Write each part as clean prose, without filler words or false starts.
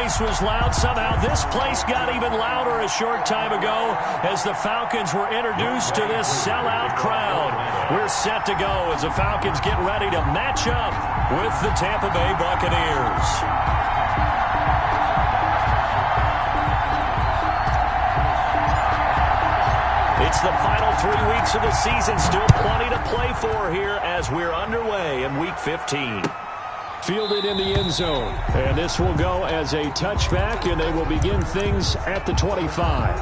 place was loud. Somehow this place got even louder a short time ago as the Falcons were introduced to this sellout crowd. We're set to go as the Falcons get ready to match up with the Tampa Bay Buccaneers. It's the final 3 weeks of the season. Still plenty to play for here as we're underway in Week 15. Fielded in the end zone. And this will go as a touchback, and they will begin things at the 25.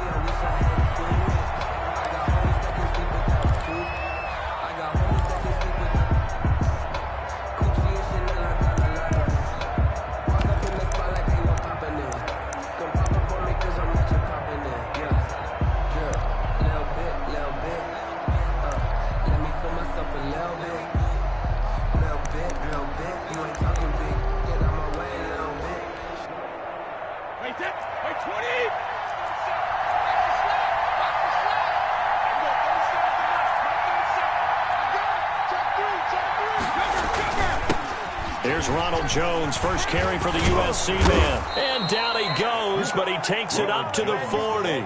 Here's Ronald Jones, first carry for the USC man. And down he goes, but he takes it up to the 40.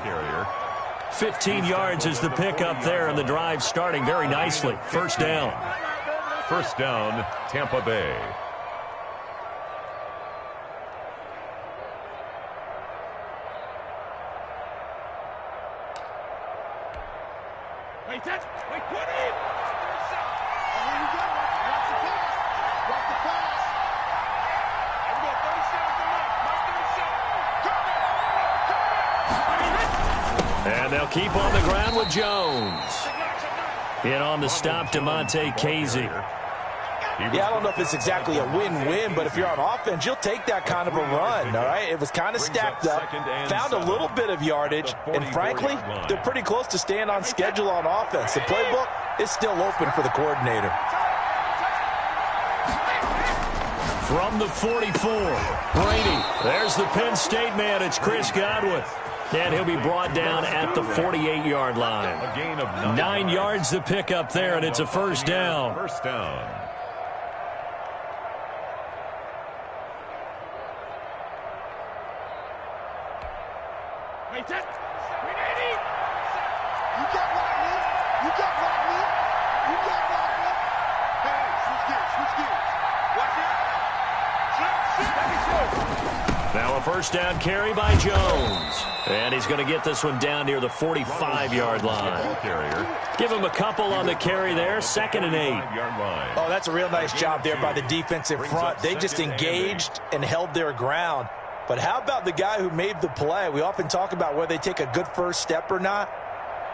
15 yards is the pickup there, and the drive starting very nicely. First down. First down, Tampa Bay. And they'll keep on the ground with Jones. In on the stop, DeMonte Casey. Yeah, I don't know if it's exactly a win-win, but if you're on offense, you'll take that kind of a run, all right? It was kind of stacked up, found a little bit of yardage, and frankly, they're pretty close to staying on schedule on offense. The playbook is still open for the coordinator. From the 44, Brady. There's the Penn State man. It's Chris Godwin. And he'll be brought down at the 48-yard line. A gain of 9 yards to pick up there, and it's a first down. First down. Now a first down carry by Jones. And he's going to get this one down near the 45-yard line. Give him a couple on the carry there. 2nd and 8. Oh, that's a real nice job there by the defensive front. They just engaged and held their ground. But how about the guy who made the play? We often talk about whether they take a good first step or not.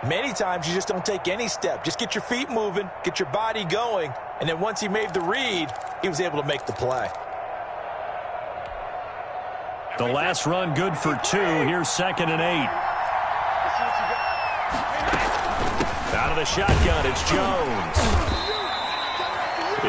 Many times you just don't take any step. Just get your feet moving, get your body going, and then once he made the read, he was able to make the play. The last run good for 2. Here's 2nd and 8. Out of the shotgun, it's Jones.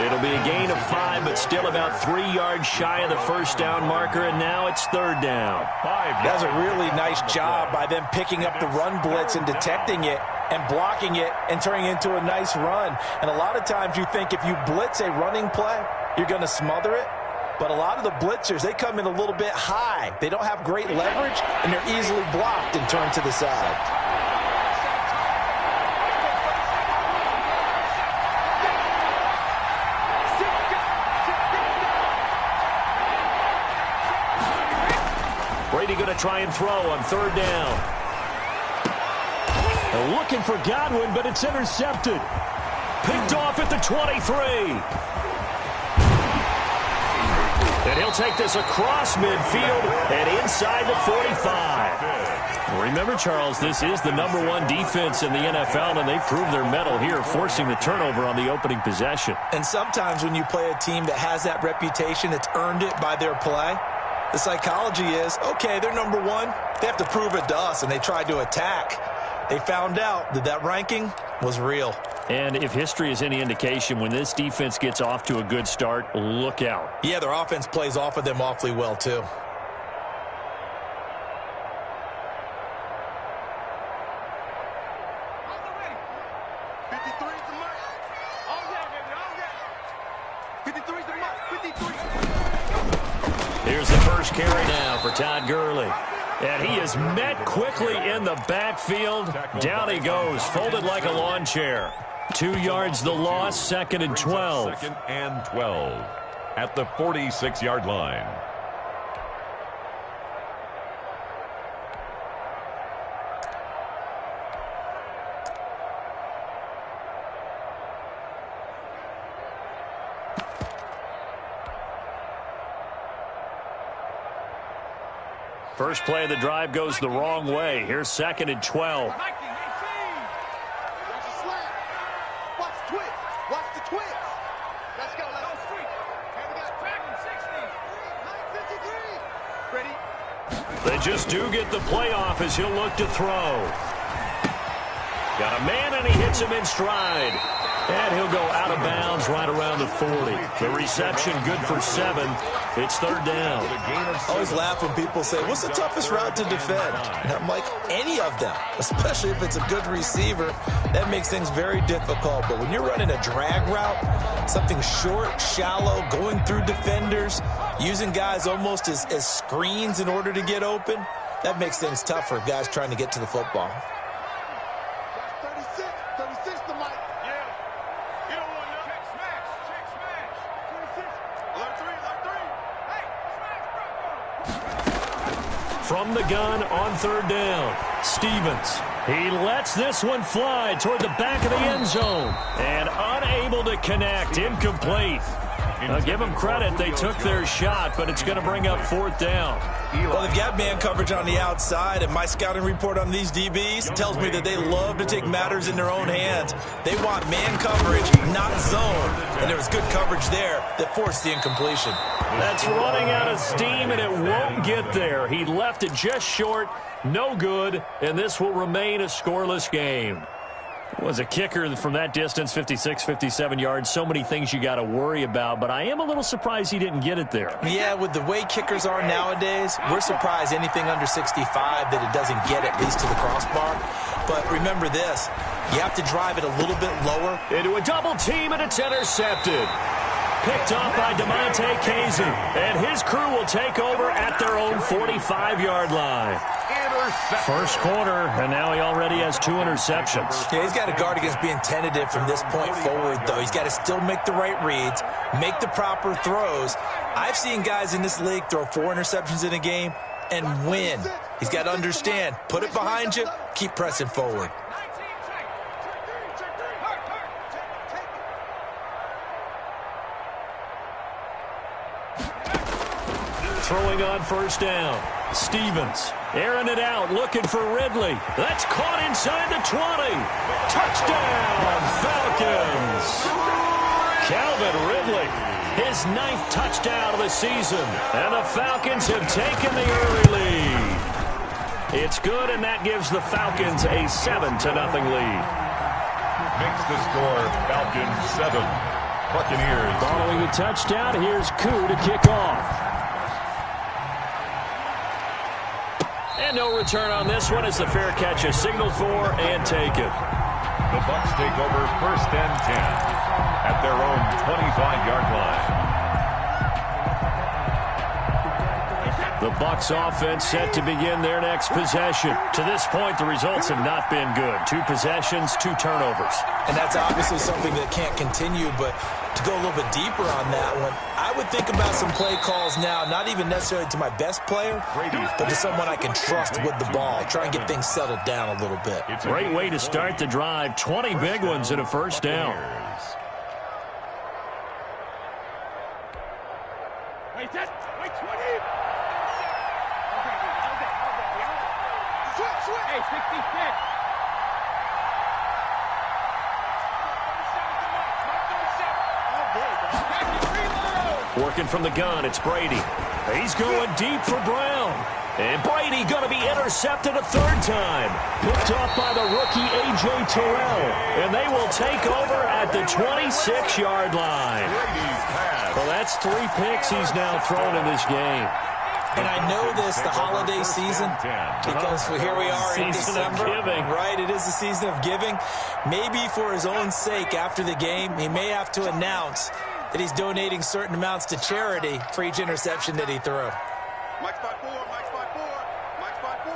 It'll be a gain of 5, but still about 3 yards shy of the first down marker, and now it's 3rd down. That's a really nice job by them picking up the run blitz and detecting it and blocking it and turning it into a nice run. And a lot of times you think if you blitz a running play, you're going to smother it. But a lot of the blitzers, they come in a little bit high. They don't have great leverage, and they're easily blocked and turned to the side. Brady going to try and throw on 3rd down. They're looking for Godwin, but it's intercepted. Picked off at the 23. And he'll take this across midfield and inside the 45. Remember, Charles, this is the #1 defense in the NFL, and they proved their mettle here, forcing the turnover on the opening possession. And sometimes when you play a team that has that reputation, it's earned it by their play. The psychology is, okay, they're #1. They have to prove it to us, and they tried to attack. They found out that that ranking was real. And if history is any indication, when this defense gets off to a good start, look out. Yeah, their offense plays off of them awfully well, too. Here's the first carry now for Todd Gurley. And he is met quickly in the backfield. Down he goes, folded like a lawn chair. 2 yards the loss, 2nd and 12. 2nd and 12 at the 46-yard line. First play of the drive goes the wrong way. Here's 2nd and 12. Watch the twitch. Watch the twitch. Let's go. Let's go. And we got back in 60. 9:53. They just do get the playoff as he'll look to throw. Got a man, and he hits him in stride. And he'll go out of bounds right around the 40. The reception good for 7. It's 3rd down. I always laugh when people say, what's the toughest route to defend? And I'm like, any of them, especially if it's a good receiver. That makes things very difficult. But when you're running a drag route, something short, shallow, going through defenders, using guys almost as screens in order to get open, that makes things tough for guys trying to get to the football. 36 to Mike. Yeah. You don't want no. Check smash. 26. Alert 3. Hey, From the gun on 3rd down, Stevens. He lets this one fly toward the back of the end zone. And unable to connect, incomplete. Now, give them credit, they took their shot, but it's going to bring up 4th down. Well, they've got man coverage on the outside, and my scouting report on these DBs tells me that they love to take matters in their own hands. They want man coverage, not zone, and there was good coverage there that forced the incompletion. That's running out of steam, and it won't get there. He left it just short, no good, and this will remain a scoreless game. Was a kicker from that distance, 56, 57 yards. So many things you got to worry about, but I am a little surprised he didn't get it there. Yeah, with the way kickers are nowadays, we're surprised anything under 65 that it doesn't get at least to the crossbar. But remember this, you have to drive it a little bit lower. Into a double team, and it's intercepted. Picked off by DeMonte Casey, and his crew will take over at their own 45-yard line. First quarter, and now he already has 2 interceptions. Yeah, he's got to guard against being tentative from this point forward, though. He's got to still make the right reads, make the proper throws. I've seen guys in this league throw 4 interceptions in a game and win. He's got to understand, put it behind you, keep pressing forward. Throwing on 1st down. Stevens airing it out, looking for Ridley. That's caught inside the 20. Touchdown, Falcons. Calvin Ridley, his 9th touchdown of the season. And the Falcons have taken the early lead. It's good, and that gives the Falcons a 7-0 lead. Makes the score Falcons 7. Buccaneers. Following the touchdown, here's Koo to kick off. And no return on this one as the fair catch is signaled for and taken. The Bucs take over 1st and 10 at their own 25-yard line. The Bucs offense set to begin their next possession. To this point, the results have not been good. 2 possessions, 2 turnovers. And that's obviously something that can't continue, but to go a little bit deeper on that one, I would think about some play calls now, not even necessarily to my best player, but to someone I can trust with the ball. Try and get things settled down a little bit. Great way to start the drive. 20 big ones and a 1st down. Wait, 20. Switch. Hey, 66. Working from the gun, it's Brady. He's going deep for Brown. And Brady going to be intercepted a 3rd time. Picked off by the rookie A.J. Terrell. And they will take over at the 26-yard line. Well, that's 3 picks he's now thrown in this game. And I know this, the holiday season, because here we are in December. Right, it is the season of giving. Maybe for his own sake after the game, he may have to announce that he's donating certain amounts to charity for each interception that he threw. Mike, spot 4. Mike's by 4. Mike's by 4.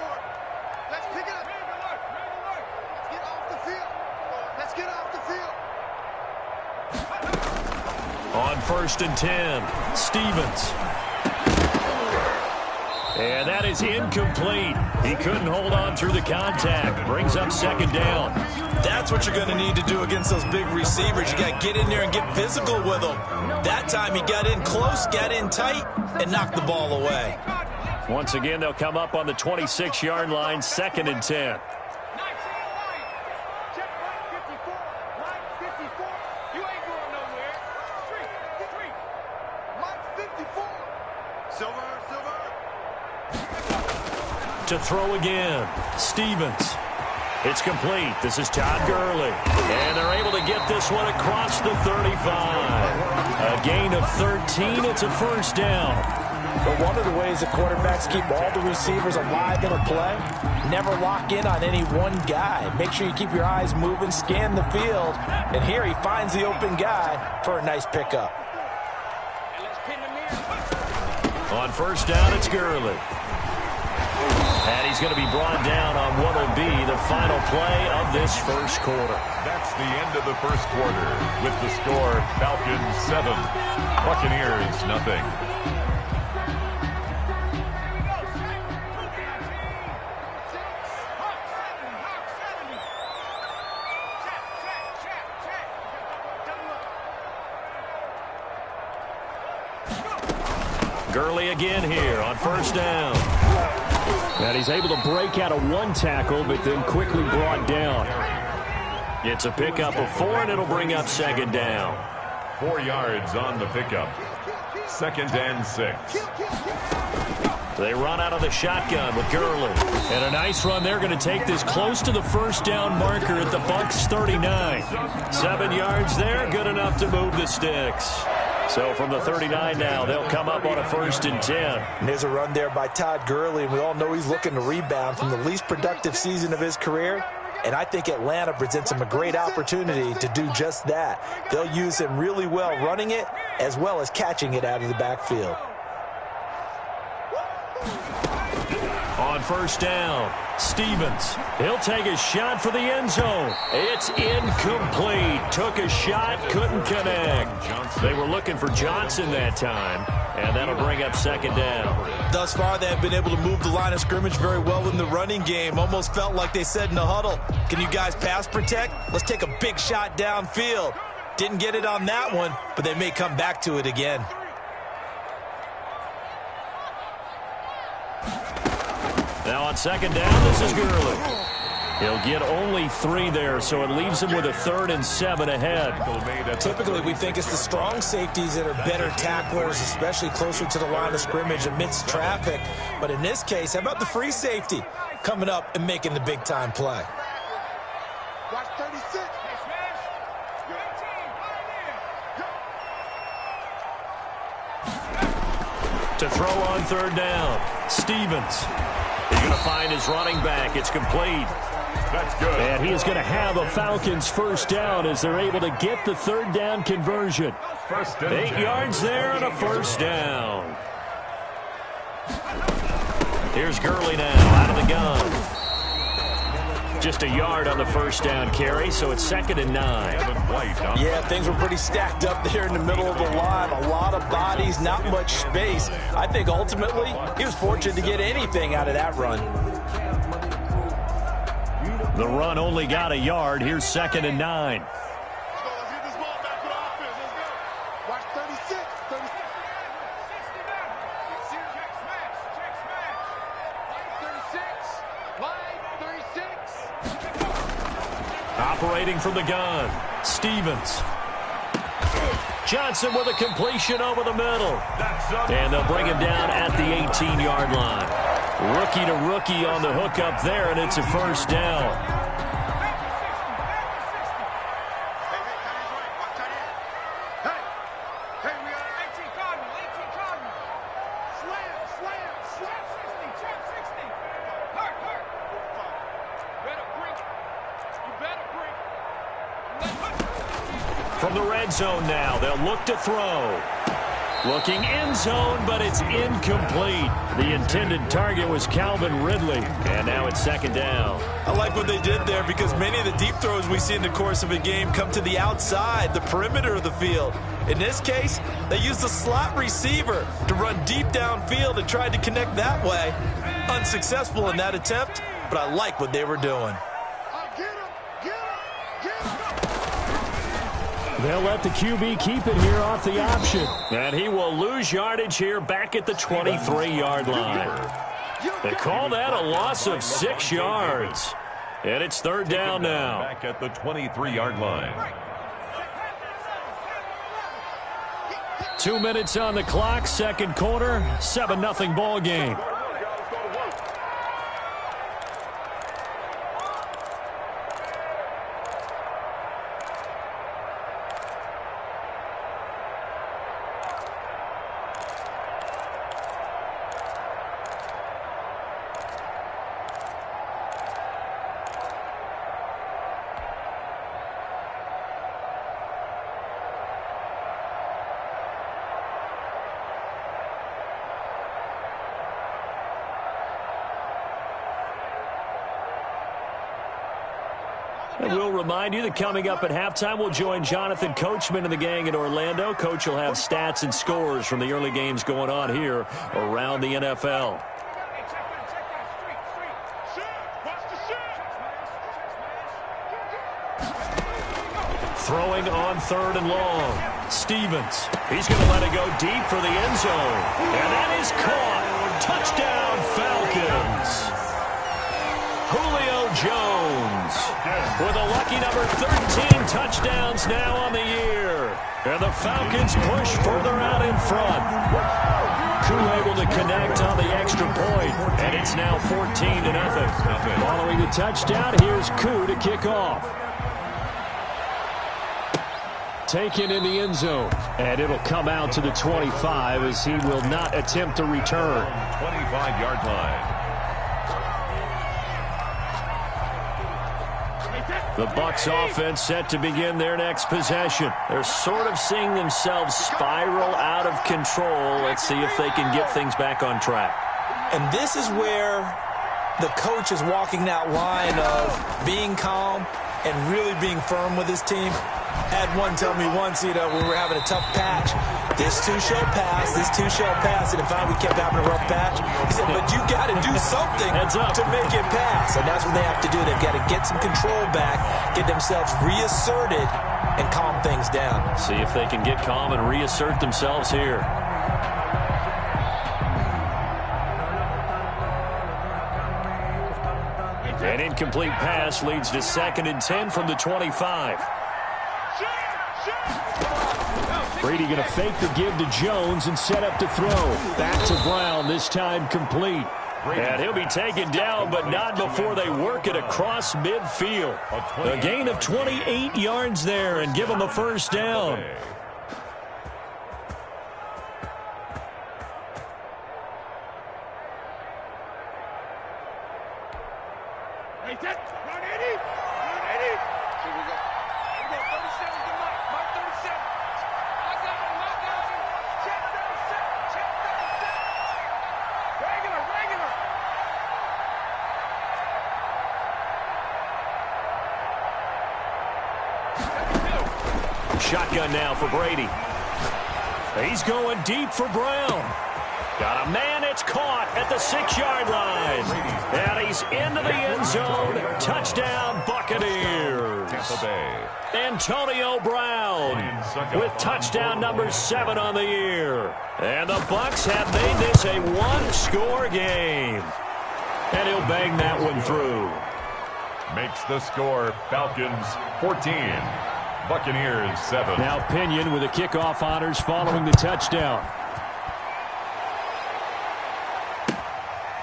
Let's pick it up. Let's get off the field. Let's get off the field. On 1st and 10, Stevens. And that is incomplete. He couldn't hold on through the contact. Brings up 2nd down. That's what you're going to need to do against those big receivers. You got to get in there and get physical with them. That time he got in close, got in tight, and knocked the ball away. Once again, they'll come up on the 26-yard line, 2nd and 10. To throw again, Stevens. It's complete. This is Todd Gurley. And they're able to get this one across the 35. A gain of 13. It's a 1st down. But one of the ways the quarterbacks keep all the receivers alive in a play, never lock in on any one guy. Make sure you keep your eyes moving, scan the field. And here he finds the open guy for a nice pickup. On 1st down, it's Gurley. And he's going to be brought down on what will be the final play of this 1st quarter. That's the end of the 1st quarter with the score Falcons 7, Buccaneers 0. Gurley again here on 1st down. And he's able to break out of 1 tackle, but then quickly brought down. It's a pickup of 4, and it'll bring up 2nd down. 4 yards on the pickup. 2nd and 6. They run out of the shotgun with Gurley. And a nice run. They're going to take this close to the 1st down marker at the Bucs 39. 7 yards there, good enough to move the sticks. So from the 39 now, they'll come up on a 1st and 10. And there's a run there by Todd Gurley, and we all know he's looking to rebound from the least productive season of his career. And I think Atlanta presents him a great opportunity to do just that. They'll use him really well running it as well as catching it out of the backfield. On 1st down, Stevens. He'll take a shot for the end zone. It's incomplete. Took a shot, couldn't connect. They were looking for Johnson that time, and that'll bring up 2nd down. Thus far, they have been able to move the line of scrimmage very well in the running game. Almost felt like they said in the huddle, can you guys pass protect? Let's take a big shot downfield. Didn't get it on that one, but they may come back to it again. Now on 2nd down, this is Gurley. He'll get only 3 there, so it leaves him with a 3rd and 7 ahead. Typically, we think it's the strong safeties that are better tacklers, especially closer to the line of scrimmage amidst traffic. But in this case, how about the free safety coming up and making the big-time play? Watch 36. To throw on 3rd down, Stevens. He's going to find his running back. It's complete. That's good. And he is going to have a Falcons 1st down as they're able to get the 3rd down conversion. 8 yards there and a 1st down. Here's Gurley now out of the gun. Just a yard on the 1st down carry, so it's 2nd and 9. Yeah, things were pretty stacked up there in the middle of the line. A lot of bodies, not much space. I think ultimately he was fortunate to get anything out of that run. The run only got a yard. Here's 2nd and 9. Let's get this ball back to the offense. Let's go. Watch 36. 36. Check smash. Check smash. Line 36. Operating from the gun, Stevens. Johnson with a completion over the middle. And they'll bring him down at the 18-yard line. Rookie to rookie on the hook up there, and it's a 1st down. From the red zone now, they'll look to throw. Looking end zone, but it's incomplete. The intended target was Calvin Ridley. And now it's second down. I like what they did there because many of the deep throws we see in the course of a game come to the outside, the perimeter of the field. In this case, they used the slot receiver to run deep downfield and tried to connect that way. Unsuccessful in that attempt, but I like what they were doing. They'll let the QB keep it here off the option. And he will lose yardage here back at the 23-yard line. They call that a loss of 6 yards. And it's third down now. Back at the 23-yard line. 2 minutes on the clock, second quarter, 7-0 ball game. And we'll remind you that coming up at halftime, we'll join Jonathan Coachman and the gang in Orlando. Coach will have stats and scores from the early games going on here around the NFL. Throwing on third and long. Stevens. He's going to let it go deep for the end zone. And that is caught. Touchdown, Falcons. Julio Jones with a lucky number 13 touchdowns now on the year. And the Falcons push further out in front. Koo able to connect on the extra point, and it's now 14-0. Following the touchdown, here's Koo to kick off. Taken in the end zone, and it'll come out to the 25 as he will not attempt to return. 25-yard line. The Bucs offense set to begin their next possession. They're sort of seeing themselves spiral out of control. Let's see if they can get things back on track. And this is where the coach is walking that line of being calm and really being firm with his team. Had one tell me once, when we were having a tough patch, this too shall pass, this too shall pass, and finally we kept having a rough patch. He said, but you got to do something to make it pass, and that's what they have to do. They've got to get some control back, get themselves reasserted, and calm things down. See if they can get calm and reassert themselves here. An incomplete pass leads to 2nd and 10 from the 25. Brady going to fake the give to Jones and set up to throw. Back to Brown, this time complete. And he'll be taken down, but not before they work it across midfield. A gain of 28 yards there and give them the first down. Shotgun now for Brady. He's going deep for Brown. Got a man, it's caught at the 6-yard line. And he's into the end zone. Touchdown, Buccaneers. Antonio Brown with touchdown number 7 on the year. And the Bucs have made this a one-score game. And he'll bang that one through. Makes the score Falcons 14. Buccaneers 7. Now Pinion with the kickoff honors following the touchdown.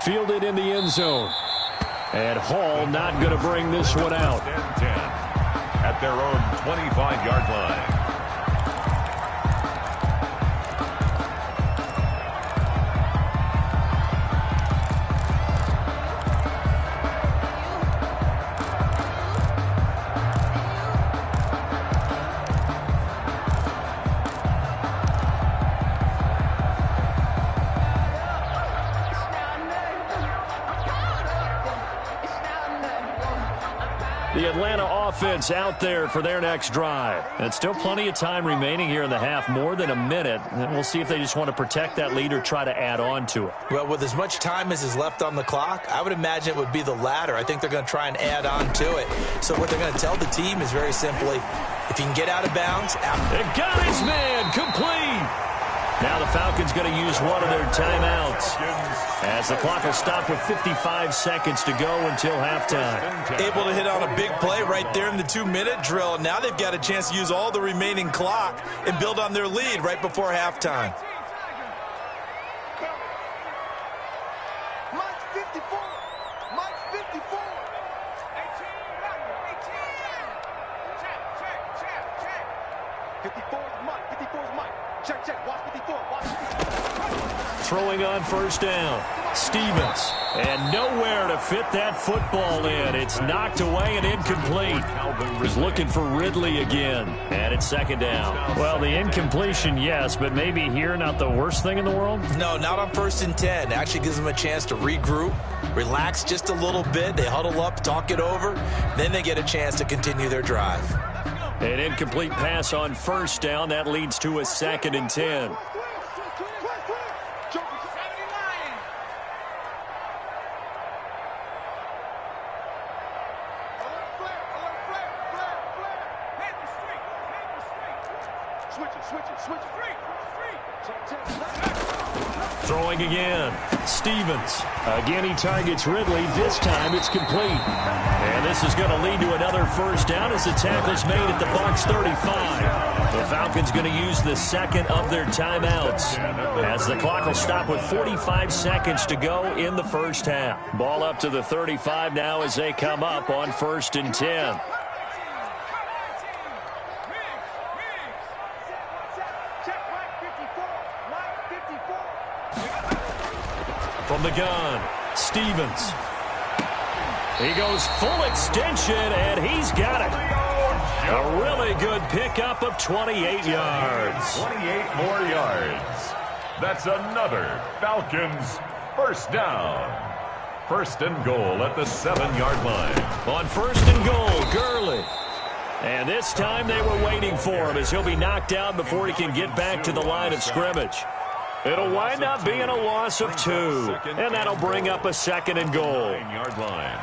Fielded in the end zone. And Hall not going to bring this one out. 10 at their own 25-yard line. The Atlanta offense out there for their next drive. And still plenty of time remaining here in the half, more than a minute. And we'll see if they just want to protect that lead or try to add on to it. Well, with as much time as is left on the clock, I would imagine it would be the latter. I think they're going to try and add on to it. So what they're going to tell the team is very simply, if you can get out of bounds. They got his man complete. Now the Falcons going to use one of their timeouts as the clock will stop with 55 seconds to go until halftime. Able to hit on a big play right there in the 2-minute drill. Now they've got a chance to use all the remaining clock and build on their lead right before halftime. Mike's 54. Mike's 54. 54 is Mike. 54 is Mike. Check. Watch 54. Watch 54. Throwing on first down. Stevens. And nowhere to fit that football in. It's knocked away and incomplete. Was looking for Ridley again. And it's second down. Well, the incompletion, yes, but maybe here not the worst thing in the world? No, not on 1st and 10. It actually gives them a chance to regroup, relax just a little bit. They huddle up, talk it over. Then they get a chance to continue their drive. An incomplete pass on first down. That leads to a 2nd and 10. Throwing again. Stevens. Again, he targets Ridley. This time it's complete. And this is going to lead to another first down as the tackle's made at the Bucs 35. The Falcons going to use the second of their timeouts as the clock will stop with 45 seconds to go in the first half. Ball up to the 35 now as they come up on 1st and 10. From the gun, Stevens. He goes full extension, and he's got it. A really good pickup of 28 yards. 28 more yards. That's another Falcons first down. 1st and goal at the 7-yard line. On 1st and goal, Gurley. And this time they were waiting for him as he'll be knocked down before he can get back to the line of scrimmage. It'll wind up being a loss of 2, and that'll bring up a 2nd and goal. 9-yard line.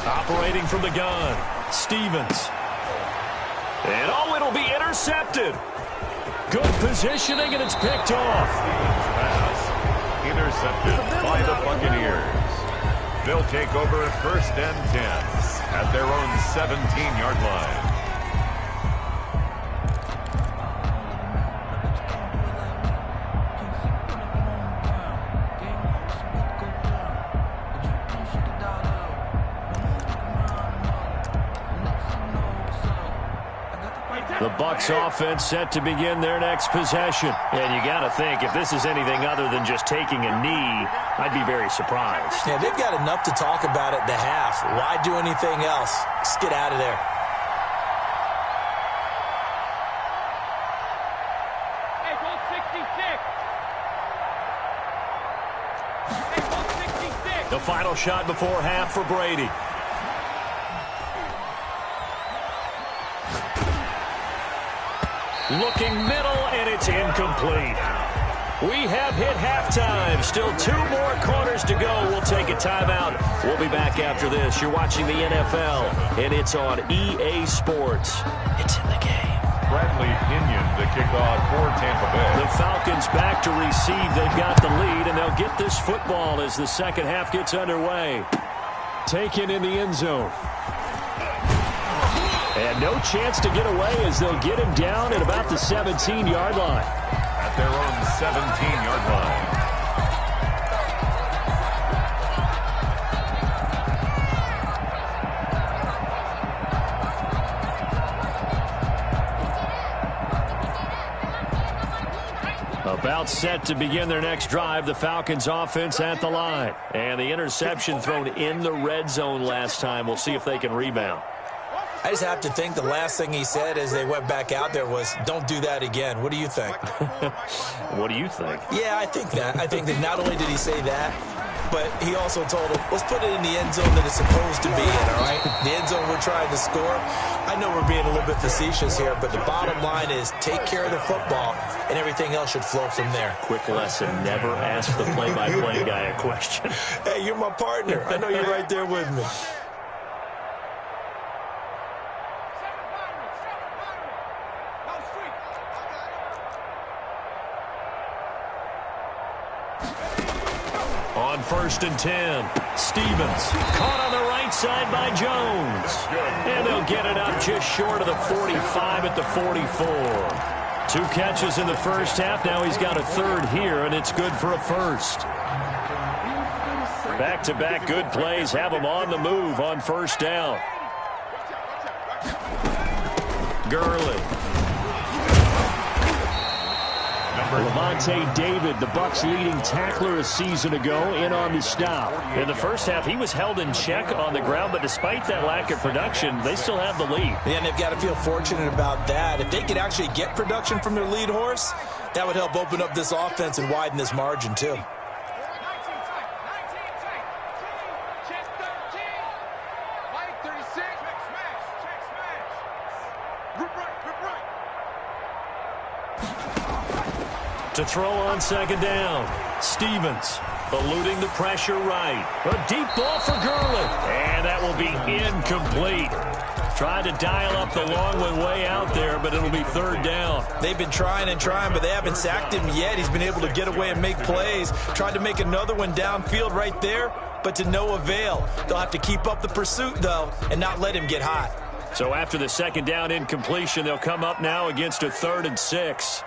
Operating from the gun, Stevens. And it'll be intercepted. Good positioning, and it's picked off. Pass intercepted by the Buccaneers. They'll take over 1st and 10 at their own 17-yard line. The Bucs offense set to begin their next possession. And you got to think, if this is anything other than just taking a knee, I'd be very surprised. Yeah, they've got enough to talk about at the half. Why do anything else? Just get out of there. Hey, go 66. Hey, go 66. The final shot before half for Brady. Looking middle, and it's incomplete. We have hit halftime. Still 2 more quarters to go. We'll take a timeout. We'll be back after this. You're watching the NFL, and it's on EA Sports. It's in the game. Bradley Pinion the kickoff for Tampa Bay. The Falcons back to receive. They've got the lead, and they'll get this football as the second half gets underway. Taken in the end zone. And no chance to get away as they'll get him down at about the 17-yard line. At their own 17-yard line. About set to begin their next drive, the Falcons offense at the line. And the interception thrown in the red zone last time. We'll see if they can rebound. I just have to think the last thing he said as they went back out there was, don't do that again. What do you think? What do you think? Yeah, I think that. I think that not only did he say that, but he also told him, let's put it in the end zone that it's supposed to be in, all right? The end zone we're trying to score. I know we're being a little bit facetious here, but the bottom line is take care of the football, and everything else should flow from there. Quick lesson, never ask the play-by-play guy a question. Hey, you're my partner. I know you're right there with me. On 1st and 10, Stevens caught on the right side by Jones. And they'll get it up just short of the 45 at the 44. 2 catches in the first half. Now he's got a third here, and it's good for a first. Back-to-back good plays have him on the move on 1st down. Gurley. Levante David, the Bucs' leading tackler a season ago, in on the stop. In the first half, he was held in check on the ground, but despite that lack of production, they still have the lead. And they've got to feel fortunate about that. If they could actually get production from their lead horse, that would help open up this offense and widen this margin, too. To throw on 2nd down, Stevens eluding the pressure right. A deep ball for Gurley, and that will be incomplete. Tried to dial up the long one way out there, but it'll be 3rd down. They've been trying and trying, but they haven't sacked him yet. He's been able to get away and make plays. Tried to make another one downfield right there, but to no avail. They'll have to keep up the pursuit, though, and not let him get hot. So after the 2nd down incompletion, they'll come up now against a 3rd and 6.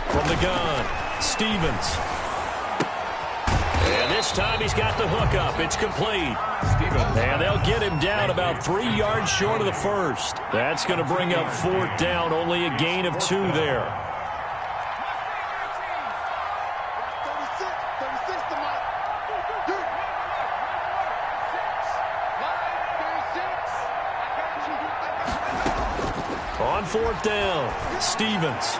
From the gun, Stevens. And this time he's got the hook up. It's complete. Stevens. And they'll get him down about 3 yards short of the first. That's going to bring up 4th down. Only a gain of 2 there. On 4th down, Stevens.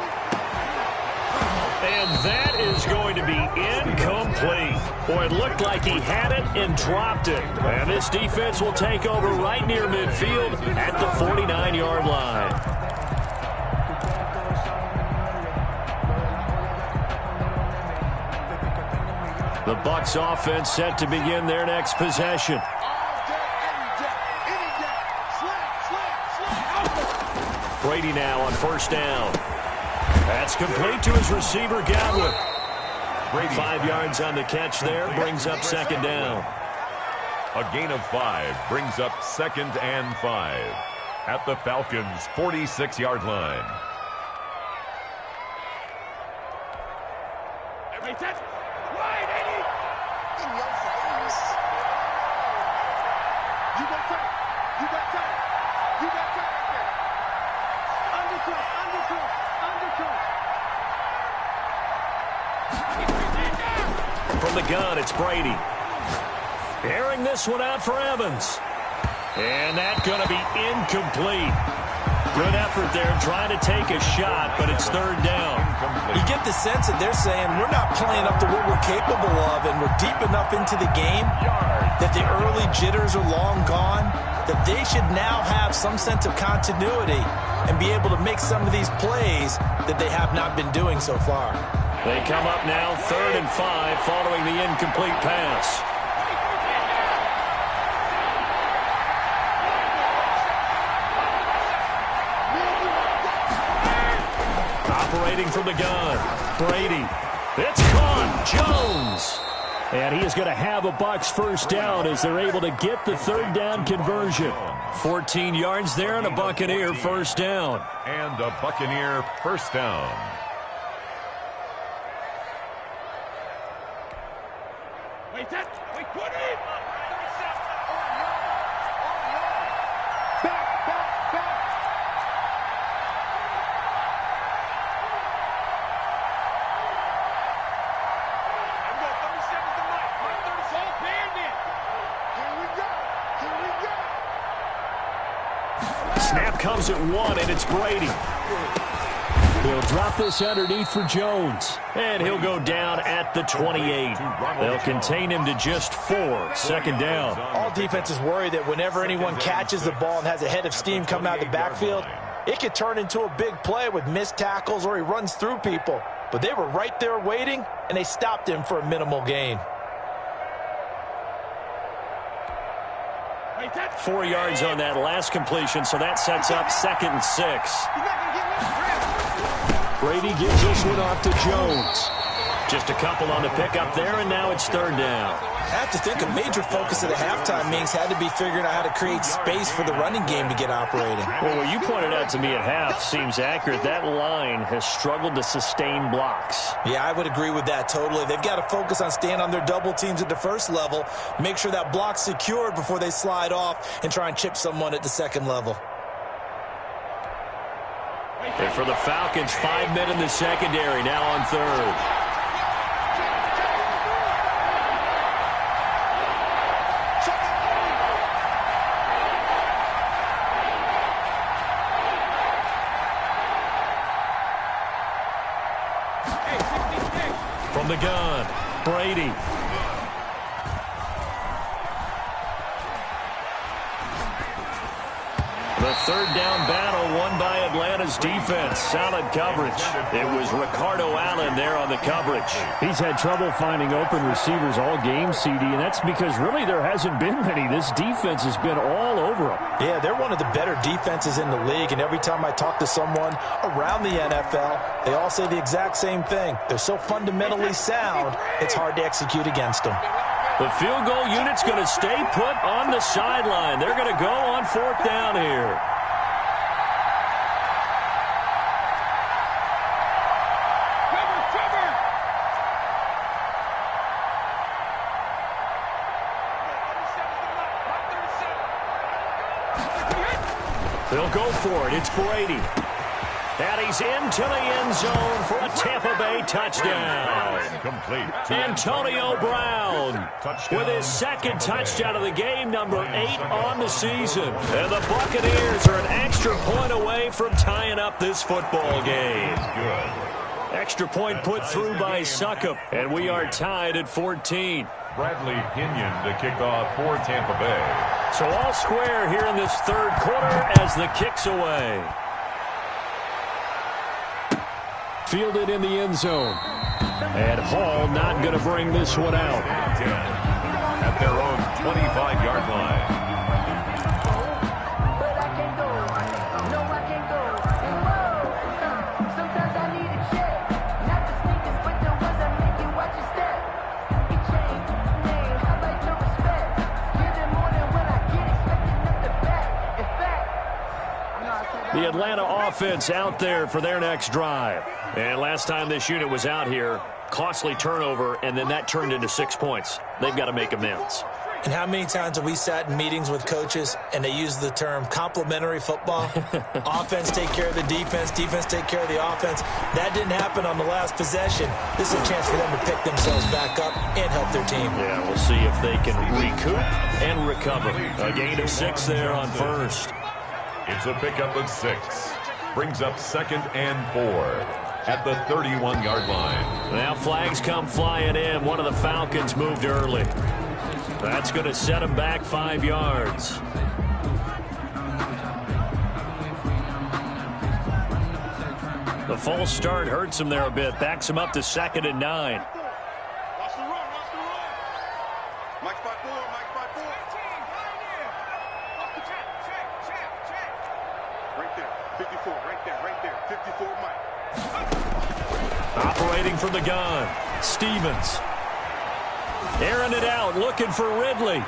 And that is going to be incomplete. Boy, it looked like he had it and dropped it. And this defense will take over right near midfield at the 49-yard line. The Bucs offense set to begin their next possession. Brady now on 1st down. That's complete to his receiver, Godwin. 5 yards on the catch there, brings up 2nd down. A gain of 5 brings up 2nd and 5 at the Falcons' 46-yard line. From the gun, it's Brady. Airing this one out for Evans. And that's going to be incomplete. Good effort there trying to take a shot, but it's 3rd down. You get the sense that they're saying we're not playing up to what we're capable of, and we're deep enough into the game that the early jitters are long gone, that they should now have some sense of continuity and be able to make some of these plays that they have not been doing so far. They come up now 3rd and 5 following the incomplete pass. Operating from the gun, Brady. It's caught, Jones. And he is going to have a Bucs 1st down as they're able to get the 3rd down conversion. 14 yards there and a Buccaneer 1st down. And a Buccaneer 1st down. comes at 1, and it's Brady. He'll drop this underneath for Jones. And he'll go down at the 28. They'll contain him to just 4. Second down. All defenses worry that whenever anyone catches the ball and has a head of steam come out of the backfield, it could turn into a big play with missed tackles or he runs through people. But they were right there waiting, and they stopped him for a minimal gain. 4 yards on that last completion, so that sets up 2nd and 6. Brady gives this one off to Jones. Just a couple on the pickup there, and now it's 3rd down. I have to think a major focus of the halftime meetings had to be figuring out how to create space for the running game to get operating. Well, what you pointed out to me at half seems accurate. That line has struggled to sustain blocks. Yeah, I would agree with that totally. They've got to focus on staying on their double teams at the first level, make sure that block's secured before they slide off and try and chip someone at the second level. And for the Falcons, 5 men in the secondary, now on 3rd. From the gun, Brady. The 3rd down battle won by Atlanta's defense. Solid coverage. It was Ricardo Allen there on the coverage. He's had trouble finding open receivers all game, CD, and that's because really there hasn't been many. This defense has been all over them. Yeah, they're one of the better defenses in the league, and every time I talk to someone around the NFL, they all say the exact same thing. They're so fundamentally sound, it's hard to execute against them. The field goal unit's going to stay put on the sideline. They're going to go on 4th down here. They'll go for it. It's Brady. And he's into the end zone for a Tampa Bay touchdown. Antonio Brown with his 2nd touchdown of the game, number 8 on the season. And the Buccaneers are an extra point away from tying up this football game. Extra point put through by Succop, and we are tied at 14. Bradley Pinion to kick off for Tampa Bay. So all square here in this 3rd quarter as the kick's away. Fielded in the end zone. And Hall not going to bring this one out. At their own 25-yard line. The Atlanta offense out there for their next drive. And last time this unit was out here, costly turnover, and then that turned into 6 points. They've got to make amends. And how many times have we sat in meetings with coaches and they use the term complementary football? Offense take care of the defense, defense take care of the offense. That didn't happen on the last possession. This is a chance for them to pick themselves back up and help their team. Yeah, we'll see if they can recoup and recover. A gain of 6 there on 1st. It's a pickup of 6. Brings up 2nd and 4 at the 31-yard line. Now flags come flying in. One of the Falcons moved early. That's going to set them back 5 yards. The false start hurts him there a bit. Backs him up to 2nd and 9. Watch the run, watch the run. Mike spot 4, Mike spot 4. Right there, 54, right there, 54, Mike. Operating from the gun, Stevens. Airing it out, looking for Ridley.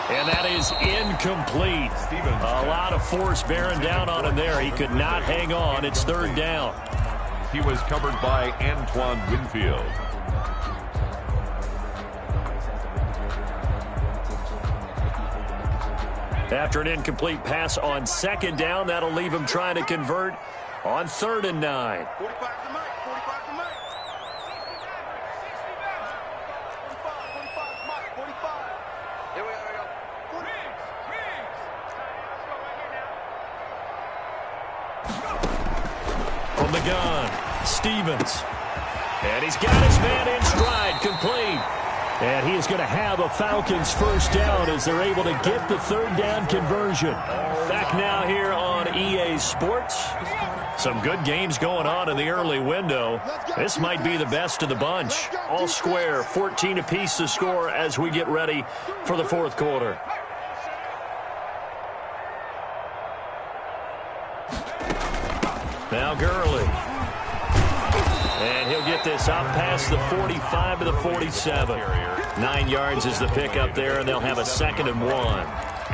And that is incomplete. A lot of force bearing down on him there. He could not hang on. It's 3rd down. He was covered by Antoine Winfield. After an incomplete pass on 2nd down, that'll leave him trying to convert on 3rd and 9. 45 to Mike, 45 to Mike. 45 Mike, 45. Here we go. From the gun, Stevens. And he's got his man in stride, complete. And he is going to have a Falcons first down as they're able to get the third down conversion. Back now here on EA Sports. Some good games going on in the early window. This might be the best of the bunch. All square, 14 apiece to score as we get ready for the fourth quarter. Now Gurley. And he'll get this up past the 45 to the 47. 9 yards is the pickup there, and they'll have a 2nd and 1.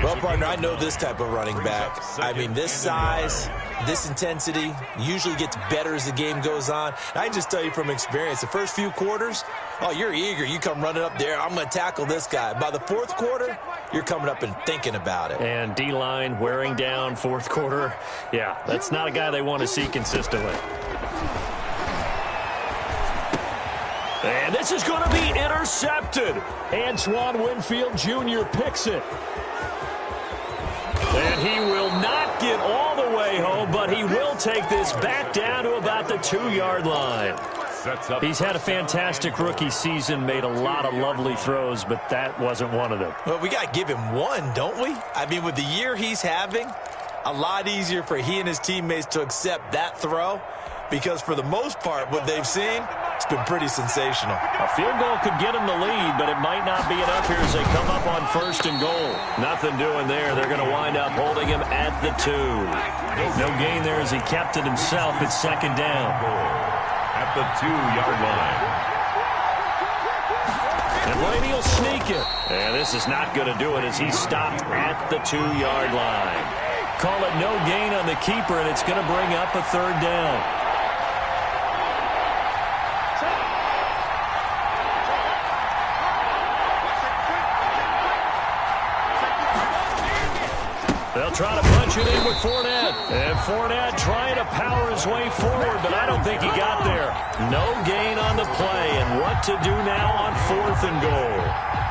Well, partner, I know this type of running back. I mean, this size, this intensity usually gets better as the game goes on. And I just tell you from experience, the first few quarters, oh, you're eager. You come running up there, I'm going to tackle this guy. By the fourth quarter, you're coming up and thinking about it. And D-line wearing down fourth quarter. Yeah, that's not a guy they want to see consistently. And this is going to be intercepted. Antoine Winfield Jr. picks it. And he will not get all the way home, but he will take this back down to about the 2-yard line. He's had a fantastic rookie season, made a lot of lovely throws, but that wasn't one of them. Well, we got to give him one, don't we? I mean, with the year he's having, a lot easier for he and his teammates to accept that throw, because for the most part, what they've seen, it's been pretty sensational. A field goal could get him the lead, but it might not be enough here as they come up on 1st and goal. Nothing doing there. They're going to wind up holding him at the 2. No gain there as he kept it himself at 2nd down. At the 2-yard line. And Brady will sneak it. And this is not going to do it as he's stopped at the 2-yard line. Call it no gain on the keeper, and it's going to bring up a 3rd down. They'll try to punch it in with Fournette. And Fournette trying to power his way forward, but I don't think he got there. No gain on the play, and what to do now on 4th and goal.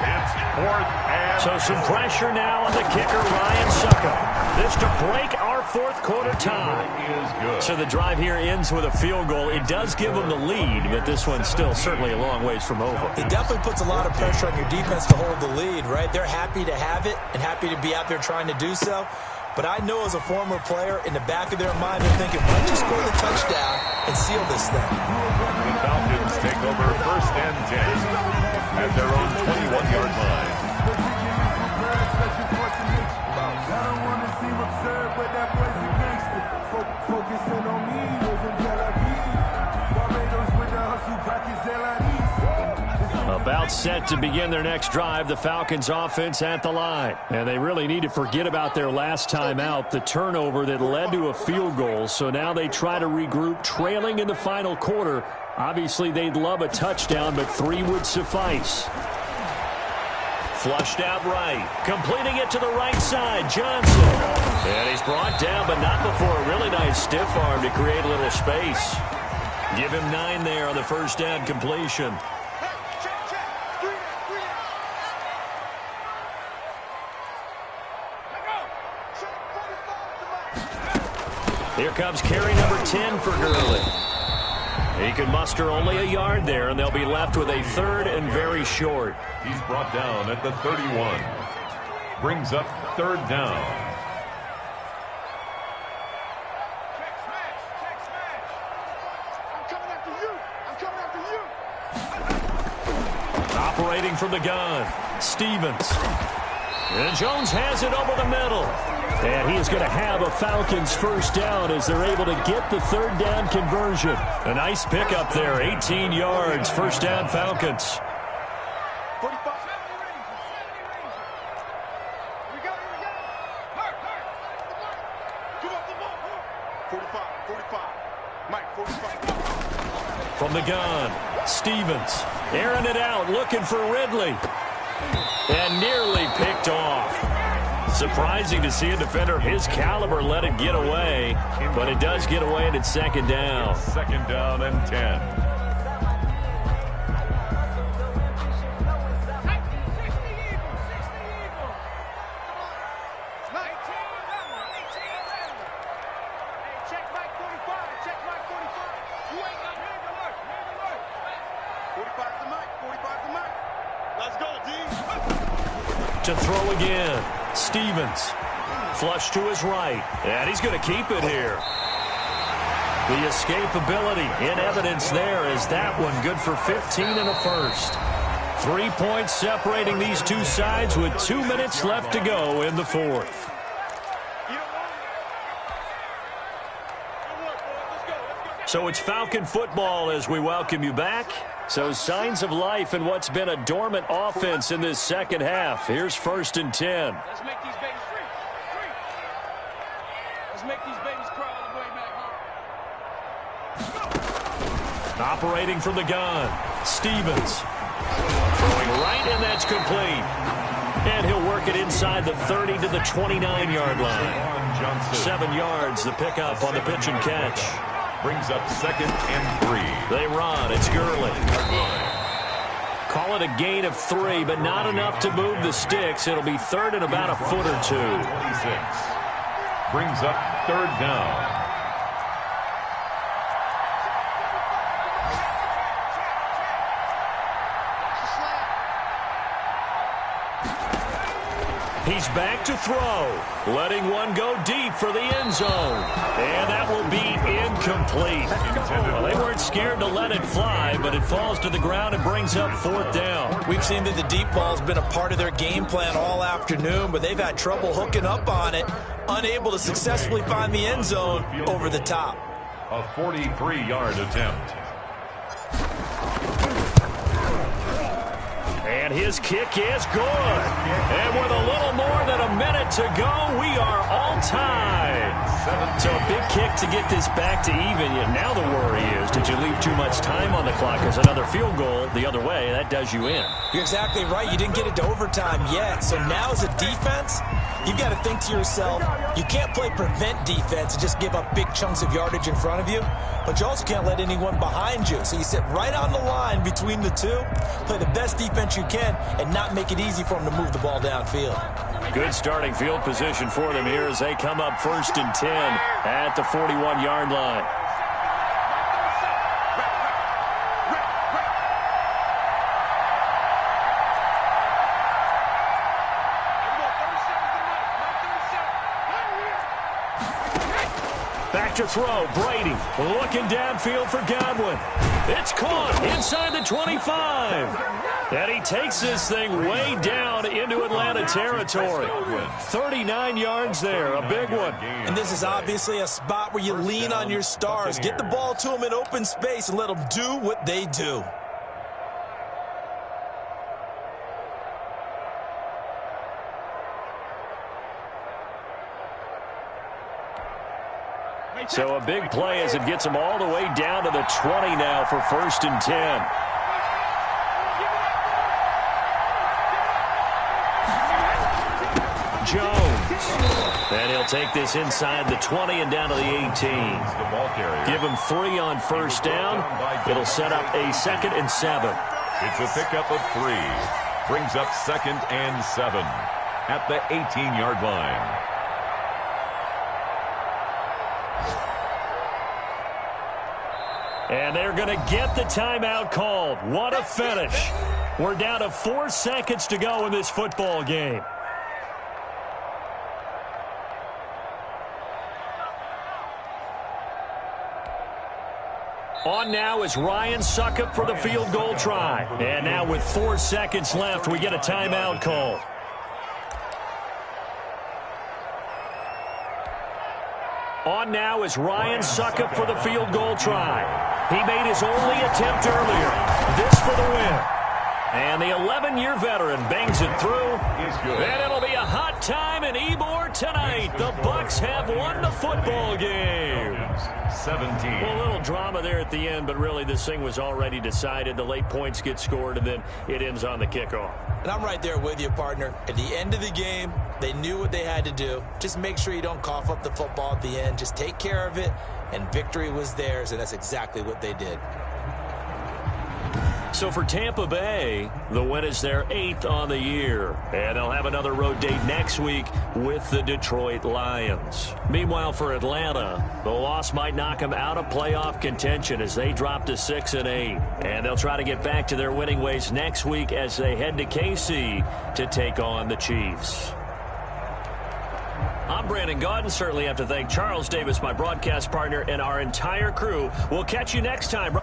It's 4th and So some pressure now on the kicker, Ryan Suckup. This to break our fourth quarter tie. So the drive here ends with a field goal. It does give them the lead, but this one's still certainly a long ways from over. It definitely puts a lot of pressure on your defense to hold the lead, right? They're happy to have it and happy to be out there trying to do so. But I know as a former player, in the back of their mind, they're thinking, why don't you score the touchdown and seal this thing? the Falcons take over 1st and 10 at their own 21-yard line. About set to begin their next drive, the Falcons offense at the line. And they really need to forget about their last time out, the turnover that led to a field goal. So now they try to regroup, trailing in the final quarter. Obviously, they'd love a touchdown, but 3 would suffice. Flushed out right. Completing it to the right side, Johnson. And he's brought down, but not before a really nice stiff arm to create a little space. Give him 9 there on the first down completion. Here comes carry number 10 for Gurley. He can muster only a yard there, and they'll be left with a 3rd and very short. He's brought down at the 31. Brings up 3rd down. I'm coming after you. I'm coming after you. Operating from the gun, Stevens. And Jones has it over the middle. And he is going to have a Falcons first down as they're able to get the 3rd down conversion. A nice pickup there, 18 yards, first down Falcons. 45. We got it. Come on, come on. 45. Mike, 45. From the gun, Stevens. Airing it out, looking for Ridley. And nearly picked off. Surprising to see a defender of his caliber let it get away, but it does get away and it's 2nd down. 2nd down and 10. Check back. Let's go, D. To throw again. Stevens. Flush to his right. And he's going to keep it here. The escapability in evidence there is that one good for 15 and a first. 3 points separating these two sides with 2 minutes left to go in the fourth. So it's Falcon football as we welcome you back. So signs of life in what's been a dormant offense in this second half. Here's 1st and 10. Let's make these babies free. Let's make these babies cry all the way back home. Operating from the gun. Stevens. Throwing right, and that's complete. And he'll work it inside the 30 to the 29-yard line. 7 yards, the pickup on the pitch and catch. Brings up 2nd and 3. They run. It's Gurley. Call it a gain of 3, but not enough to move the sticks. It'll be 3rd and about a foot or 2. 26. Brings up 3rd down. He's back to throw, letting one go deep for the end zone. And that will be incomplete. Well, they weren't scared to let it fly, but it falls to the ground and brings up 4th down. We've seen that the deep ball's been a part of their game plan all afternoon, but they've had trouble hooking up on it, unable to successfully find the end zone over the top. A 43-yard attempt. And his kick is good. And with a little more than a minute to go, we are all tied. So a big kick to get this back to even. Now the worry is, did you leave too much time on the clock? Because another field goal the other way, that does you in. You're exactly right. You didn't get it to overtime yet. So now as a defense, you've got to think to yourself, you can't play prevent defense and just give up big chunks of yardage in front of you, but you also can't let anyone behind you. So you sit right on the line between the two, play the best defense you can, and not make it easy for them to move the ball downfield. Good starting field position for them here as they come up 1st and 10 at the 41-yard line. Back to throw. Brady looking downfield for Godwin. It's caught inside the 25. And he takes this thing way down into Atlanta territory. 39 yards there, a big one. And this is obviously a spot where you lean on your stars. Get the ball to them in open space and let them do what they do. So a big play as it gets them all the way down to the 20 now for 1st and 10. Jones. And he'll take this inside the 20 and down to the 18. Give him 3 on 1st down. It'll set up a 2nd and 7. It's a pickup of 3. Brings up 2nd and 7 at the 18-yard line. And they're going to get the timeout called. What a finish. We're down to 4 seconds to go in this football game. On now is Ryan Suckup for the field goal try. And now with 4 seconds left, we get a timeout call. On now is Ryan Suckup for the field goal try. He made his only attempt earlier. This for the win. And the 11-year veteran bangs it through. And it'll be a hot time in Ybor tonight. The Bucs have won the football game. 17. Well, a little drama there at the end, but really this thing was already decided. The late points get scored, and then it ends on the kickoff. And I'm right there with you, partner. At the end of the game, they knew what they had to do. Just make sure you don't cough up the football at the end. Just take care of it, and victory was theirs, and that's exactly what they did. So for Tampa Bay, the win is their 8th on the year. And they'll have another road date next week with the Detroit Lions. Meanwhile, for Atlanta, the loss might knock them out of playoff contention as they drop to 6-8. And they'll try to get back to their winning ways next week as they head to KC to take on the Chiefs. I'm Brandon Gaudin. Certainly have to thank Charles Davis, my broadcast partner, and our entire crew. We'll catch you next time.